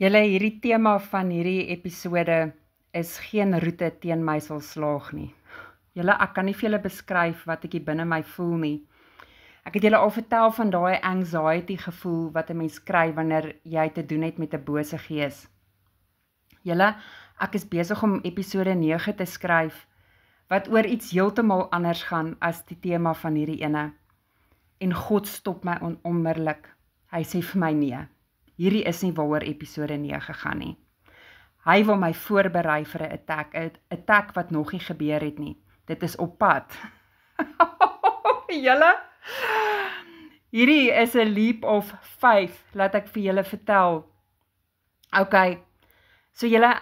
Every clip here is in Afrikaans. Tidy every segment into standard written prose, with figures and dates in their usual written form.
Julle, hierdie tema van hierdie episode is geen roete teen my sal slaag nie. Julle, ek kan nie vir julle beskryf wat ek hier binne my voel nie. Ek het julle al vertel van daai anxiety gevoel wat 'n mens kry wanneer jy te doen het met 'n bose gees. Julle, ek is besig om episode 9 te skryf wat oor iets heeltemal anders gaan as die tema van hierdie ene. En God stop my onmiddellik. Hy sê vir my nee. Hierdie is nie waaroor episode 9 gaan nie. Hy wil my voorberei vir 'n attack wat nog nie gebeur het nie. Dit is op pad. Julle, hierdie is 'n leap of faith, laat ek vir julle vertel. Okay, so julle,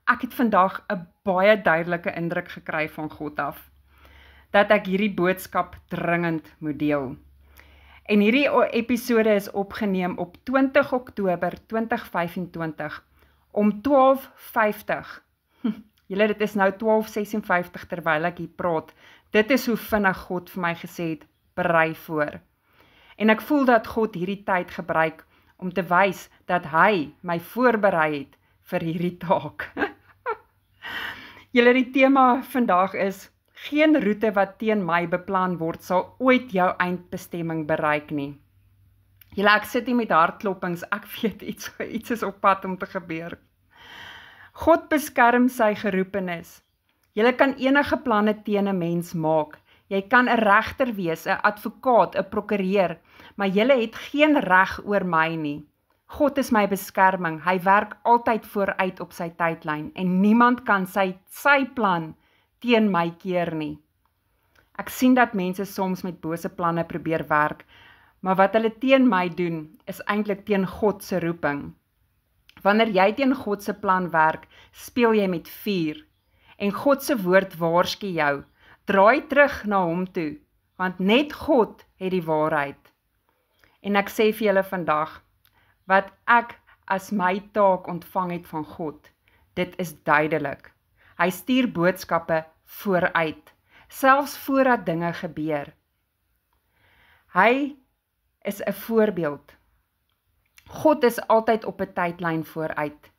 ek het vandag 'n baie duidelike indruk gekry van God af, dat ek hierdie boodskap dringend moet deel. En hierdie episode is opgeneem op 20 Oktober 2025 om 12:50. Julle, dit is nou 12:56 terwyl ek hier praat. Dit is hoe vinnig God vir my gesê het, berei voor. En ek voel dat God hierdie tyd gebruik om te wys dat hy my voorberei het vir hierdie taak. Julle, die tema vandag is: geen roete wat teen my beplan word sal ooit jou eindbestemming bereik nie. Julle, ek sit hier met hartkloppings, ek weet iets is op pad om te gebeur. God beskerm sy geroepenis. Julle kan enige planne teen 'n mens maak. Jy kan 'n regter wees, 'n advokaat, 'n prokureur, maar julle het geen reg oor my nie. God is my beskerming. Hy werk altyd vooruit op sy tydlyn en niemand kan sy plan teen my keer nie. Ek sien dat mense soms met bose planne probeer werk, maar wat hulle teen my doen, is eintlik teen God se roeping. Wanneer jy teen God se plan werk, speel jy met vuur, en God se woord waarsku jou, draai terug na hom toe, want net God het die waarheid. En ek sê vir julle vandag, wat ek as my taak ontvang het van God, dit is duidelik. Hy stuur boodskappe vooruit, selfs voordat dinge gebeur. Hy is 'n voorbeeld. God is altyd op 'n tydlyn vooruit.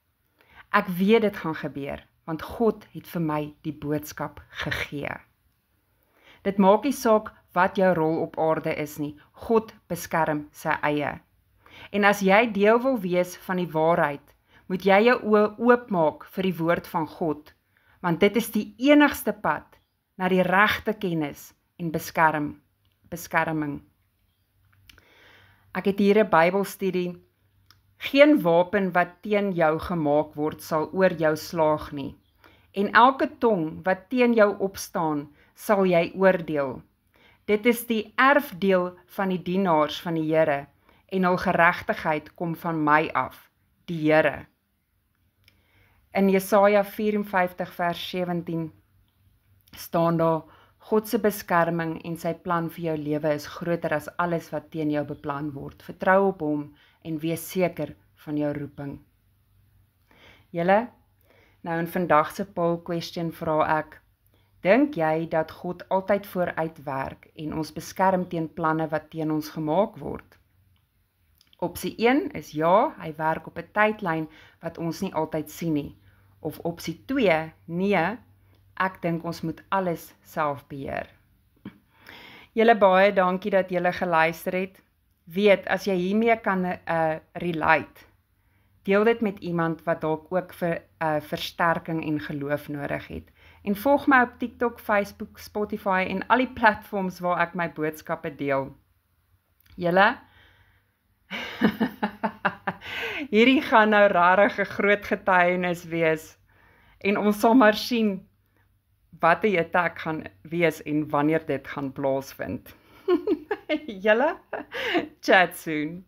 Ek weet dit gaan gebeur, want God het vir my die boodskap gegee. Dit maak nie saak wat jou rol op aarde is nie, God beskerm sy eie. En as jy deel wil wees van die waarheid, moet jy jou oë oopmaak vir die woord van God, want dit is die enigste pad na die regte kennis en beskerming. Ek het hier 'n Bybelstudie. Geen wapen wat teen jou gemaak word sal oor jou slaag nie, en elke tong wat teen jou opstaan, sal jy oordeel. Dit is die erfdeel van die dienaars van die Here, en hul geregtigheid kom van my af, die Here. In Jesaja 54 vers 17 staan daar: God se beskerming en sy plan vir jou lewe is groter as alles wat teen jou beplan word. Vertrou op hom en wees seker van jou roeping. Julle, nou in vandag se poll question vra ek: dink jy dat God altyd vooruit werk en ons beskerm teen planne wat teen ons gemaak word? Opsie 1 is ja, hy werk op 'n tydlyn wat ons nie altyd sien nie. Of opsie 2, nee, ek dink ons moet alles self beheer. Julle, baie dankie dat julle geluister het. Weet, as jy hiermee kan relate, deel dit met iemand wat dalk ook vir versterking en geloof nodig het. En volg my op TikTok, Facebook, Spotify en al die platforms waar ek my boodskappe deel. Julle, hierdie gaan nou rarig 'n groot getuienis wees. En ons sal maar sien wat die attack gaan wees en wanneer dit gaan plaasvind. Julle, chat soon.